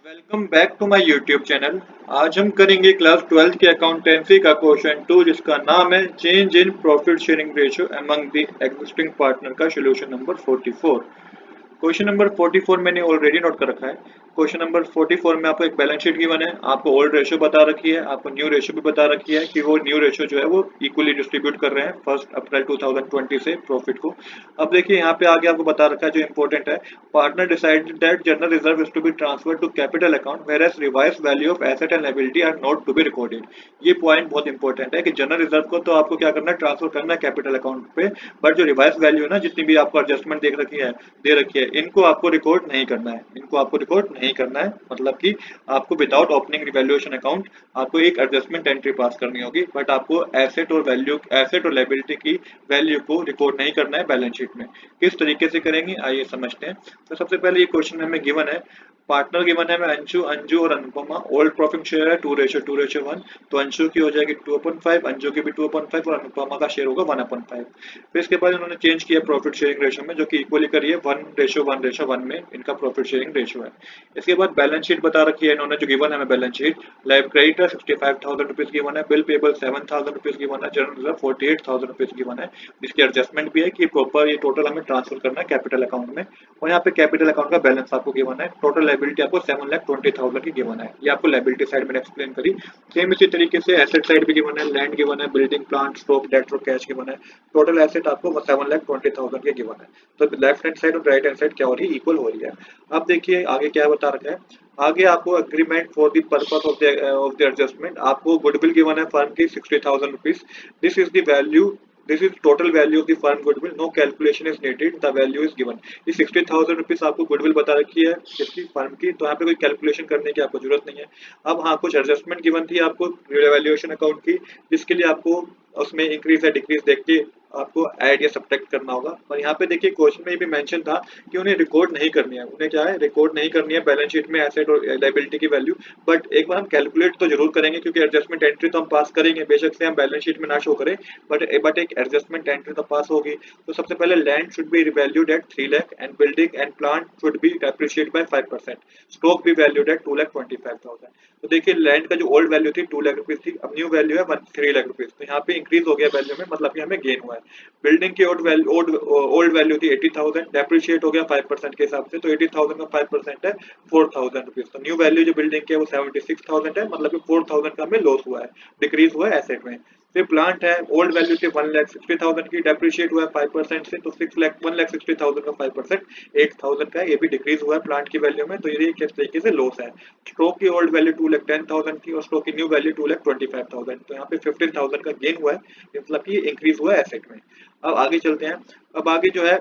Welcome back to my YouTube channel. आज हम करेंगे क्लास 12th की अकाउंटेंसी का क्वेश्चन 2 जिसका नाम है change in profit sharing ratio among the existing partner का सॉल्यूशन नंबर 44। क्वेश्चन नंबर 44 मैंने ऑलरेडी नोट कर रखा है। क्वेश्चन नंबर 44 में आपको एक बैलेंस शीट गिवन है, आपको ओल्ड रेशियो बता रखी है, आपको न्यू रेशियो भी बता रखी है कि वो न्यू रेशियो जो है वो इक्वली डिस्ट्रीब्यूट कर रहे हैं 1 अप्रैल 2020 से प्रॉफिट को। अब देखिए यहाँ पे आगे आपको बता रखा है जो इंपॉर्टेंट है, partner decided that general reserve is to be transferred to capital account whereas revise value of asset and liability are not to be recorded. ये पॉइंट बहुत इंपॉर्टेंट है कि जनरल रिजर्व को तो आपको क्या करना है, ट्रांसफर करना है कैपिटल अकाउंट पे, बट जो रिवाइज वैल्यू है ना, जितनी भी आपको एडजस्टमेंट दे रखी है, इनको आपको रिकॉर्ड नहीं करना है। इनको आपको रिकॉर्ड नहीं करना है मतलब कि आपको विदाउट ओपनिंग रिवैल्यूएशन अकाउंट आपको एक एडजस्टमेंट एंट्री पास करनी होगी, बट आपको एसेट और लायबिलिटी की वैल्यू को रिकॉर्ड नहीं करना है बैलेंस शीट में। किस तरीके से करेंगे आइए समझते हैं। तो सबसे पहले ये क्वेश्चन में हमें गिवन है, पार्टनर गिवन है, मैं अंशु अंजू और अनुपमा, ओल्ड प्रॉफिट शेयर है 2:1। तो अंशु की हो जाएगी 2/5, अंजू की भी 2/5 और अनुपमा का शेयर होगा 1/5। फिर इसके बाद इन्होंने चेंज किया प्रॉफिट शेयरिंग रेशियो में, जो कि इक्वली करी है 1:1:1 में इनका प्रॉफिट शेयरिंग रेशियो है। इसके बाद बैलेंस शीट बता रखी है इन्होंने, जो गिवन है हमें balance sheet, live creditor 65,000 rupees given है, बिल पेबल 7,000 रुपीज गिवन है, जनरल रिजर्व 48,000 रुपीज गिवन है। इसकी एडजस्टमेंट भी है कि प्रॉपर ये टोटल हमें ट्रांसफर करना है कैपिटल अकाउंट में। और यहाँ पे कैपिटल अकाउंट का बैलेंस आपको गिवन है, टोटल लायबिलिटी आपको 7,20,000 की गिवन है। ये आपको लायबिलिटी साइड में एक्सप्लेन करी। सेम इसी तरीके से एसेट साइड भी गिवन है, लैंड गिवन है, बिल्डिंग प्लांट स्टॉक डेट और कैश गिवन है। टोटल एसेट आपको 7,20,000 के गिवन है। तो लेफ्ट हैंड साइड और राइट हैंड साइड क्या हो रही है, इक्वल हो रही है। अब देखिए आगे क्या बता रखा है, आगे आपको agreement for the purpose of the adjustment, आपको गुडविल गिवन है फर्म की 60,000 rupees. This is the value, this is total value of the firm goodwill, no calculation is needed, the value is given. ये 60,000 rupees आपको goodwill बता रखी है किसकी, firm की, तो यहाँ पे कोई कैलकुलेशन करने की आपको जरूरत नहीं है। अब हाँ, कुछ एडजस्टमेंट गिवन थी आपको रिवैल्यूएशन अकाउंट की, जिसके लिए आपको उसमें इंक्रीज या डिक्रीज देख के आपको ऐड या सब्ट्रैक्ट करना होगा। और यहाँ पे देखिए क्वेश्चन में भी मेंशन था कि उन्हें रिकॉर्ड नहीं करनी है, उन्हें क्या है, रिकॉर्ड नहीं करनी है बैलेंस शीट में एसेट और लायबिलिटी की वैल्यू। बट एक बार हम कैलकुलेट तो जरूर करेंगे, क्योंकि एडजस्टमेंट एंट्री तो हम पास करेंगे, बेशक से हम बैलेंस शीट में ना शो करें, बट एक एडजस्टमेंट एंट्री तो पास होगी। तो सबसे पहले land should be valued at 3 lakh and building and plant should be depreciate by 5%, stock भी वैल्यूड एट 2,25,000। तो देखिए लैंड का जो ओल्ड वैल्यू थी 2 लाख रुपीज थी, अब न्यू वैल्यू है 3 लाख रुपीज, तो यहाँ पे इंक्रीज हो गया वैल्यू में, मतलब कि हमें गेन हुआ है। बिल्डिंग की ओल्ड वैल्यू थी 80,000, डेप्रिशिएट हो गया 5% के हिसाब से, तो 80,000 का 5% है 4,000 रुपीज। तो न्यू वैल्यू जो बिल्डिंग की है वो 76,000 है, मतलब कि 4,000 का हमें लॉस हुआ है, डिक्रीज हुआ है एसेट में। फिर प्लांट है, ओल्ड वैल्यू थी 1,60,000 की, डेप्रिशिएट हुआ है 5% से, तो 1,60,000 का 5% 8,000 का है, ये भी डिक्रीज हुआ है प्लांट की वैल्यू में, तो ये किस तरीके से लॉस है। स्टॉक की ओल्ड वैल्यू 2,10,000 थी और स्टॉक की न्यू वैल्यू 2,25,000, तो यहाँ पे 15,000 का गेन हुआ है, मतलब कि इंक्रीज हुआ है एसेट में। अब आगे चलते हैं। अब आगे जो है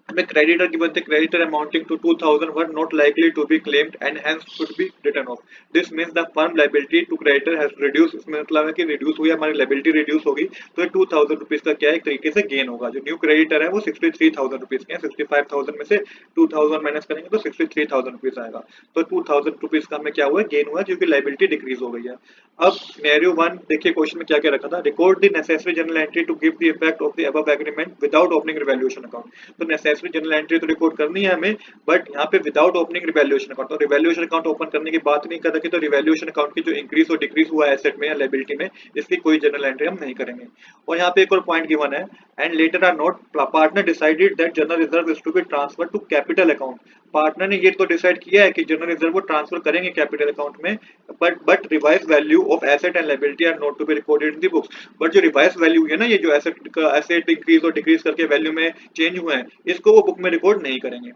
हमें क्रेडिटर गिवन थे, creditor amounting to 2,000 were not likely to be claimed and hence should be written off. This means the firm liability to creditor has reduce, इसमें मतलब है कि रिड्यूस हुई, हमारी लायबिलिटी रिड्यूस होगी, तो 2,000 रुपीज का क्या है, एक तरीके से गेन होगा। जो न्यू क्रेडिटर है वो 63,000 रुपीज के हैं, 65,000 में से 2,000 माइनस करेंगे तो 63,000 रुपीज आएगा। तो 2,000 रुपीज का हमें क्या हुआ, गेन हुआ, क्योंकि लायबिलिटी डिक्रीज हो गई है। अब सिनेरियो 1 देखिए, क्वेश्चन में क्या क्या रखा था, record the necessary journal entry to give the effect of the above agreement without opening revaluation account. तो नेसेसरी जर्नल एंट्री तो रिकॉर्ड करनी है हमें, बट यहाँ पे विदाउट ओपनिंग रिवैल्यूएशन अकाउंट। तो रिवैल्यूएशन अकाउंट ओपन करने की बात नहीं कर रखी, तो रिवैल्यूएशन अकाउंट की जो इंक्रीज और डिक्रीज हुआ है एसेट में या लायबिलिटी में, इसकी कोई जर्नल एंट्री हम नहीं करेंगे। और यहाँ पे एक और पॉइंट गिवन है, and later are note partner decided that general reserve is to be transfer to capital account. Partner ने ये तो डिसाइड किया है कि जनरल रिजर्व को ट्रांसफर करेंगे कैपिटल अकाउंट में, but revise value of asset and liability are not to be recorded in the books. But जो रिवाइज वैल्यू है ना, ये जो एसेट इंक्रीज और डिक्रीज करके वैल्यू में चेंज हुए हैं, इसको वो बुक में रिकॉर्ड नहीं करेंगे।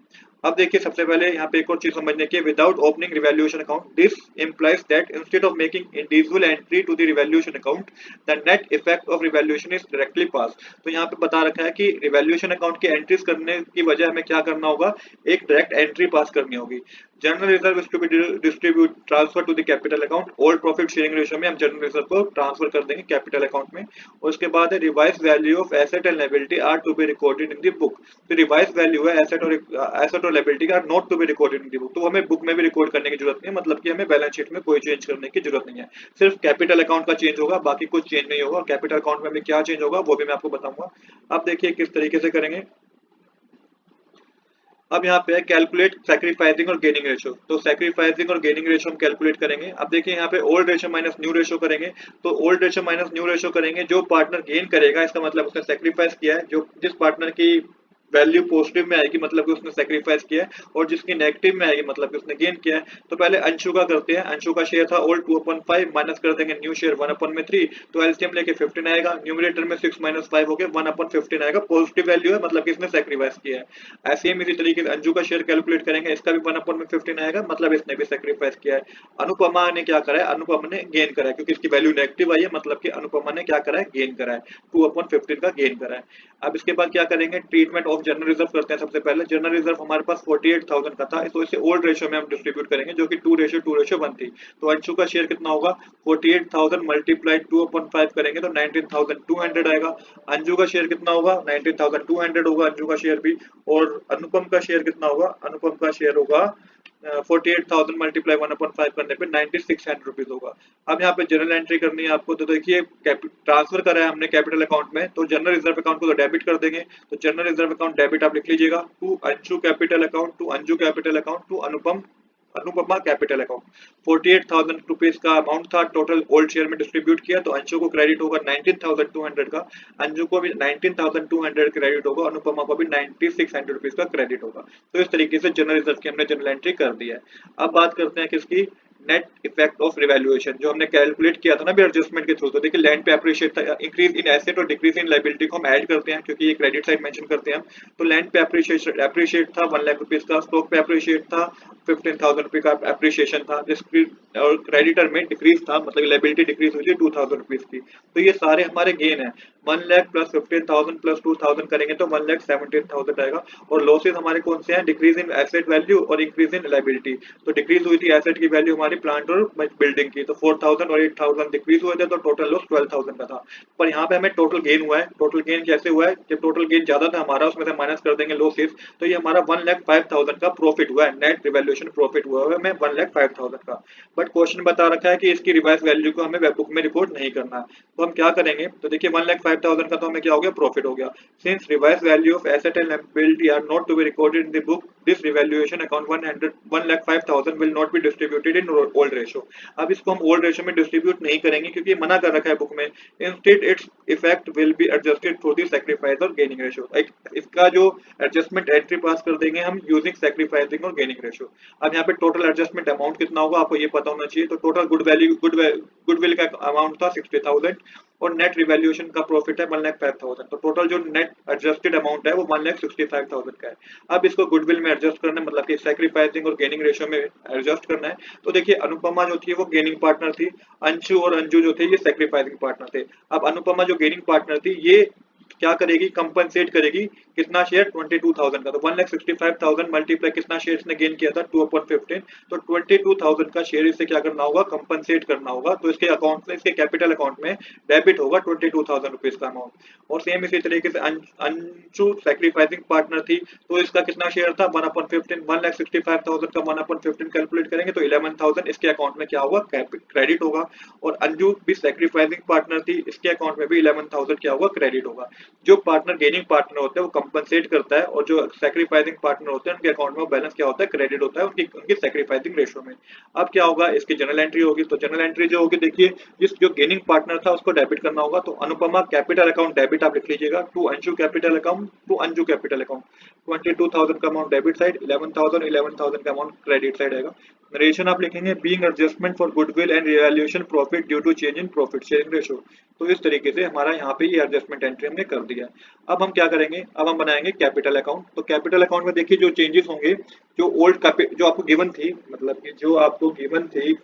अब देखिए सबसे पहले यहाँ पे एक और चीज समझने की, without opening revaluation account, this implies that instead of making individual entry to the revaluation account, the net effect of revaluation is directly passed। तो यहाँ पे बता रखा है कि रिवैल्यूएशन अकाउंट की एंट्रीज करने की वजह हमें क्या करना होगा, एक डायरेक्ट एंट्री पास करनी होगी। General reserve is to be distribute transfer to the capital account, old profit sharing ratio में हम जनरल रिजर्व को ट्रांसफर कर देंगे कैपिटल अकाउंट में। और उसके बाद है revise value of asset and liability are to be recorded in the book. तो रिवाइज वैल्यू है एसेट और लायबिलिटी का not to be recorded in the book, तो हमें बुक में भी रिकॉर्ड करने की जरूरत नहीं है, मतलब कि हमें बैलेंस शीट में कोई चेंज करने की जरूरत नहीं है। सिर्फ कैपिटल अकाउंट का चेंज होगा, बाकी कुछ चेंज नहीं होगा। कैपिटल अकाउंट में भी क्या चेंज होगा वो भी मैं आपको बताऊंगा। अब देखिए किस तरीके से करेंगे। अब यहाँ पे है कैलकुलेट सैक्रिफाइसिंग और गेनिंग रेशो। तो सैक्रिफाइसिंग और गेनिंग रेशो हम कैलकुलेट करेंगे। अब देखिए यहाँ पे old ratio minus new ratio करेंगे। तो old ratio minus new ratio करेंगे, जो पार्टनर गेन करेगा इसका मतलब उसने सैक्रिफाइस किया है, जो जिस पार्टनर की वैल्यू पॉजिटिव में आएगी मतलब कि उसने सेक्रीफाइस किया है, और जिसकी नेगेटिव में आएगी मतलब कि उसने गेन किया है। तो पहले अंशु का करते हैं। अंशु का शेयर था ओल्ड 2/5 माइनस कर देंगे न्यू शेयर 1/3, तो एलसीएम लेके 15 आएगा। न्यूमरेटर में 6 माइनस 5 हो गया 1/15 आएगा। पॉजिटिव वैल्यू है मतलब कि इसने सेक्रीफाइस किया है। ऐसे ही इसी तरीके से अंजू का शेयर कैलकुलेट करेंगे, इसका भी 1/15 आएगा मतलब इसने भी सेक्रीफाइस किया है। अनुपमा ने क्या करा है, अनुपमा ने गेन करा है, क्योंकि इसकी वैल्यू नेगेटिव आई है मतलब कि अनुपमा ने क्या करा है, गेन करा है, 2/15 का गेन करा है। अब इसके बाद क्या करेंगे, ट्रीटमेंट ऑफ जनरल रिजर्व करते हैं। सबसे पहले जनरल रिजर्व हमारे पास 48,000 का था, तो इसे ओल्ड रेशियो में हम डिस्ट्रीब्यूट करेंगे, जो कि 2:1 थी। तो अंशु का शेयर कितना होगा, 48,000 मल्टीप्लाइड 2/5 करेंगे तो 19,200 आएगा। अंजू का शेयर कितना होगा, 19,200 होगा अंजू का शेयर भी। और अनुपम का शेयर कितना होगा, अनुपम का शेयर होगा 48,000 मल्टीप्लाई 1/5 करने पे 9600 रुपीज होगा। अब यहाँ पे जनरल एंट्री करनी है आपको। तो देखिए ट्रांसफर करा है हमने कैपिटल अकाउंट में, तो जनरल रिजर्व अकाउंट को तो डेबिट कर देंगे। तो जनरल रिजर्व अकाउंट डेबिट आप लिख लीजिएगा, to Anshu capital account, to Anju capital account, to Anupam Anupama capital account. 48,000 rupees का अमाउंट था टोटल, ओल्ड शेयर में डिस्ट्रीब्यूट किया, तो अंशु को क्रेडिट होगा 19,200 का, अंजू को भी 19,200 क्रेडिट होगा, अनुपमा को भी 9600 रुपीज का क्रेडिट होगा। तो इस तरीके से जनरल रिजर्व की हमने जनरल एंट्री कर दिया है। अब बात करते हैं किसकी, नेट इफेक्ट ऑफ रिवैल्यूएशन, जो हमने कैलकुलेट किया था ना भी एडजस्टमेंट के थ्रू। तो देखिए लैंड पे अप्रिशिएट था, इंक्रीज इन एसेट और डिक्रीज इन लायबिलिटी को हम ऐड करते हैं क्योंकि ये क्रेडिट साइड मेंशन करते हैं हम। तो लैंड पे अप्रिशिएट था 1 लाख रुपीज का, स्टॉक पे अप्रिशिएट था 15,000 रुपए का अप्रिशिएशन था, जिसकी और क्रेडिटर में डिक्रीज था मतलब लायबिलिटी डिक्रीज हुई थी 2,000 रुपीज की। तो ये सारे हमारे गेन है। 1 लाख प्लस 15,000 प्लस 2,000 करेंगे तो 1,17,000 आएगा। और लॉसेज हमारे कौन से हैं, डिक्रीज इन एसेट वैल्यू और इंक्रीज इन लायबिलिटी। तो डिक्रीज हुई थी एसेट की वैल्यू हमारी प्लांट और बिल्डिंग की, तो 4,000 और 8,000 डिक्रीज हुए थे, तो टोटल लॉस 12,000 का था। पर यहाँ पे हमें टोटल गेन हुआ है। टोटल गेन कैसे हुआ है, जब टोटल गेन ज्यादा था हमारा, उसमें से माइनस कर देंगे लॉसेज, तो ये हमारा 1,05,000 का प्रॉफिट हुआ है, नेट रिवैल्यूएशन प्रॉफिट हुआ है हमें 1,05,000 का। बट क्वेश्चन बता रखा है कि इसकी रिवाइज वैल्यू को हमें वेब बुक में रिकॉर्ड नहीं करना है। तो हम क्या करेंगे, तो देखिए 1,05,000 का तो हमें क्या हो गया, प्रॉफिट हो गया। Since revise value of asset and liability are not to be recorded in the book, this revaluation account 1,05,000 will not be distributed in old ratio. अब इसको हम ओल्ड रेशो में डिस्ट्रीब्यूट नहीं करेंगे क्योंकि मना कर रखा है बुक में। Instead its effect will be adjusted through the sacrifice और गेनिंग रेशो। इसका जो एडजस्टमेंट एंट्री पास कर देंगे हम यूजिंग सैक्रिफाइसिंग और गेनिंग रेशो। अब यहाँ पे टोटल एडजस्टमेंट अमाउंट कितना होगा आपको ये पता होना चाहिए। तो टोटल गुडविल का अमाउंट था 60,000 और नेट रिवैल्यूएशन का प्रॉफिट है 1,05,000। तो टोटल जो नेट एडजस्टेड अमाउंट है वो 1,65,000 का है। अब इसको गुडविल में एडजस्ट करना है मतलब कि सैक्रिफाइसिंग और गेनिंग रेशियो में एडजस्ट करना है। तो देखिए अनुपमा जो थी वो गेनिंग पार्टनर थी, अंशु और अंजू जो थे ये सैक्रिफाइसिंग पार्टनर थे। अब अनुपमा जो गेनिंग पार्टनर थी ये क्या करेगी, कंपनसेट करेगी कितना शेयर, 22,000 का। तो 1,65,000 मल्टीप्लाई कितना शेयर इसने गेन किया था 2/15, तो 22,000 का शेयर इसे क्या करना होगा, कंपनसेट करना होगा। तो इसके अकाउंट में, इसके कैपिटल अकाउंट में डेबिट होगा 22,000 रुपीज का अमाउंट। और सेम इसी तरीके से अंशु सैक्रिफाइसिंग पार्टनर थी, तो इसका कितना शेयर था 1/15, 1,65,000 का 1/15 कैलकुलेट करेंगे तो 11,000 इसके अकाउंट में क्या होगा, क्रेडिट होगा। और अंजू भी सैक्रिफाइसिंग पार्टनर थी, इसके अकाउंट में भी 11,000 क्या होगा, क्रेडिट होगा। जो पार्टनर गेनिंग पार्टनर होते हैं वो कंपनसेट करता है, और जो सैक्रिफाइसिंग पार्टनर होते हैं उनके अकाउंट में बैलेंस क्या होता है, क्रेडिट होता है उनकी उनकी सैक्रिफाइसिंग रेशो में। अब क्या होगा, इसकी जनरल एंट्री होगी। तो जनरल एंट्री जो होगी देखिए, जिस जो गेनिंग पार्टनर था उसको डेबिट करना होगा। तो अनुपमा कैपिटल अकाउंट डेबिट आप लिख लीजिएगा, to Anshu capital account, to Anju capital account 22,000 का अमाउंट डेबिट साइड, 11,000 का अमाउंट क्रेडिट साइड आएगा। नरेशन आप लिखेंगे being adjustment for goodwill and revaluation profit due to change in profit sharing ratio. तो इस तरीके से हमारा यहाँ पे ये एडजस्टमेंट एंट्री हमने कर दिया। अब हम क्या करेंगे, अब हम बनाएंगे कैपिटल अकाउंट। तो कैपिटल अकाउंट में देखिए जो चेंजेस होंगे, जो जो आपको गिवन थी, मतलब कि जो आपको गिवन थी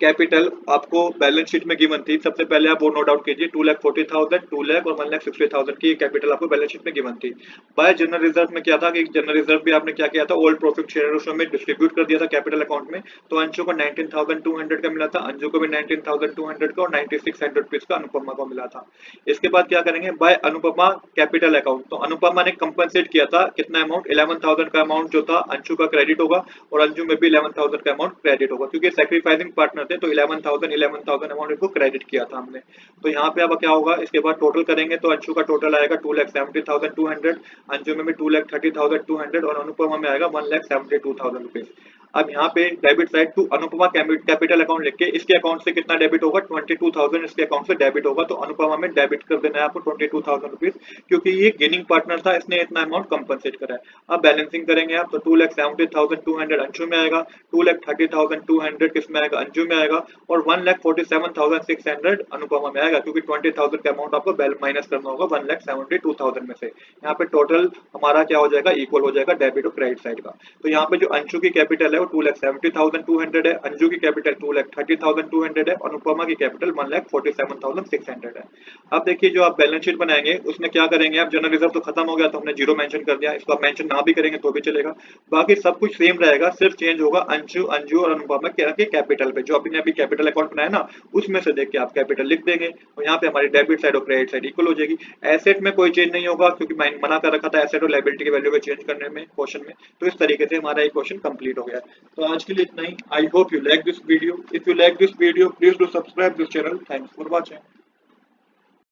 कैपिटल आपको बैलेंस शीट में गिवन थी, सबसे पहले आप वो नोट आउट कीजिए 2,40,000, 2 लाख और 1,60,000 की कैपिटल आपको बैलेंस शीट में गिवन थी। बाय जनरल रिजर्व में क्या था कि जनरल रिजर्व भी आपने क्या किया था, ओल्ड प्रॉफिट शेयर में डिस्ट्रीब्यूट कर दिया था कैपिटल अकाउंट में। तो अंशु को 19,200 का मिला था, अंजू को भी 19,200 का और 9600 रुपीज का अनुपमा को मिला था। इसके बाद क्या करेंगे, बाय अनुपमा कैपिटल अकाउंट। तो अनुपमा ने कंपनसेट किया था कितना अमाउंट, 11,000 का अमाउंट जो था अंशु का क्रेडिट होगा, और अंजू में भी 11,000 का अमाउंट क्रेडिट होगा, क्योंकि सैक्रिफाइसिंग पार्टनर थे तो 11,000 अमाउंट इनको क्रेडिट किया था हमने। तो यहाँ पे अब क्या होगा, इसके बाद टोटल करेंगे तो अंशु का टोटल आएगा 2,70,200, अंशु में भी 2,30,200 और अनुपमा में आएगा 1,72,000 रुपीज। अब यहाँ पे debit side to Anupama capital account लिख के इसके अकाउंट से कितना डेबिट होगा, 22,000 इसके अकाउंट से डेबिट होगा, तो अनुपमा में डेबिट कर देना है आपको 22,000 रुपीज, क्योंकि ये गेनिंग पार्टनर था, इसने इतना अमाउंट कंपनसेट करा है। अब बैलेंसिंग करेंगे आप तो 2,70,200 अंशु में आएगा, 2,30,200 किसमें आएगा, अंशु में आएगा, और 1,47,600 अनुपमा में आएगा, क्योंकि 20,000 का अमाउंट आपको माइनस करना होगा 1,72,000 में से। यहाँ पे टोटल हमारा क्या हो जाएगा, इक्वल हो जाएगा डेबिट और क्रेडिट साइड का। तो यहाँ पे जो अंशु की कैपिटल है वो 2,70,200 है, अंजू की कैपिटल 2,30,200 है, अनुपमा की कैपिटल 1,47,600 है। अब देखिए जो आप बैलेंस शीट बनाएंगे उसमें क्या करेंगे, आप जनरल रिजर्व तो खत्म हो गया तो हमने जीरो मेंशन कर दिया, इसको आप मेंशन ना भी करेंगे तो भी चलेगा, बाकी सब कुछ सेम रहेगा, सिर्फ चेंज होगा अंजू और अनुपमा के कैपिटल पे, जो आपने अभी कैपिटल अकाउंट बनाया ना उसमें से देख के आप कैपिटल लिख देंगे, और यहाँ पे हमारी डेबिट साइड और क्रेडिट साइड इक्वल हो जाएगी। एसेट में कोई चेंज नहीं होगा, क्योंकि मैंने मना कर रखा था एसेट और लायबिलिटी की वैल्यू को चेंज करने में क्वेश्चन में। तो इस तरीके से हमारा ये क्वेश्चन कंप्लीट हो गया। तो आज के लिए इतना ही। I hope you like this video. If you like this video, please do subscribe this channel. Thanks for watching.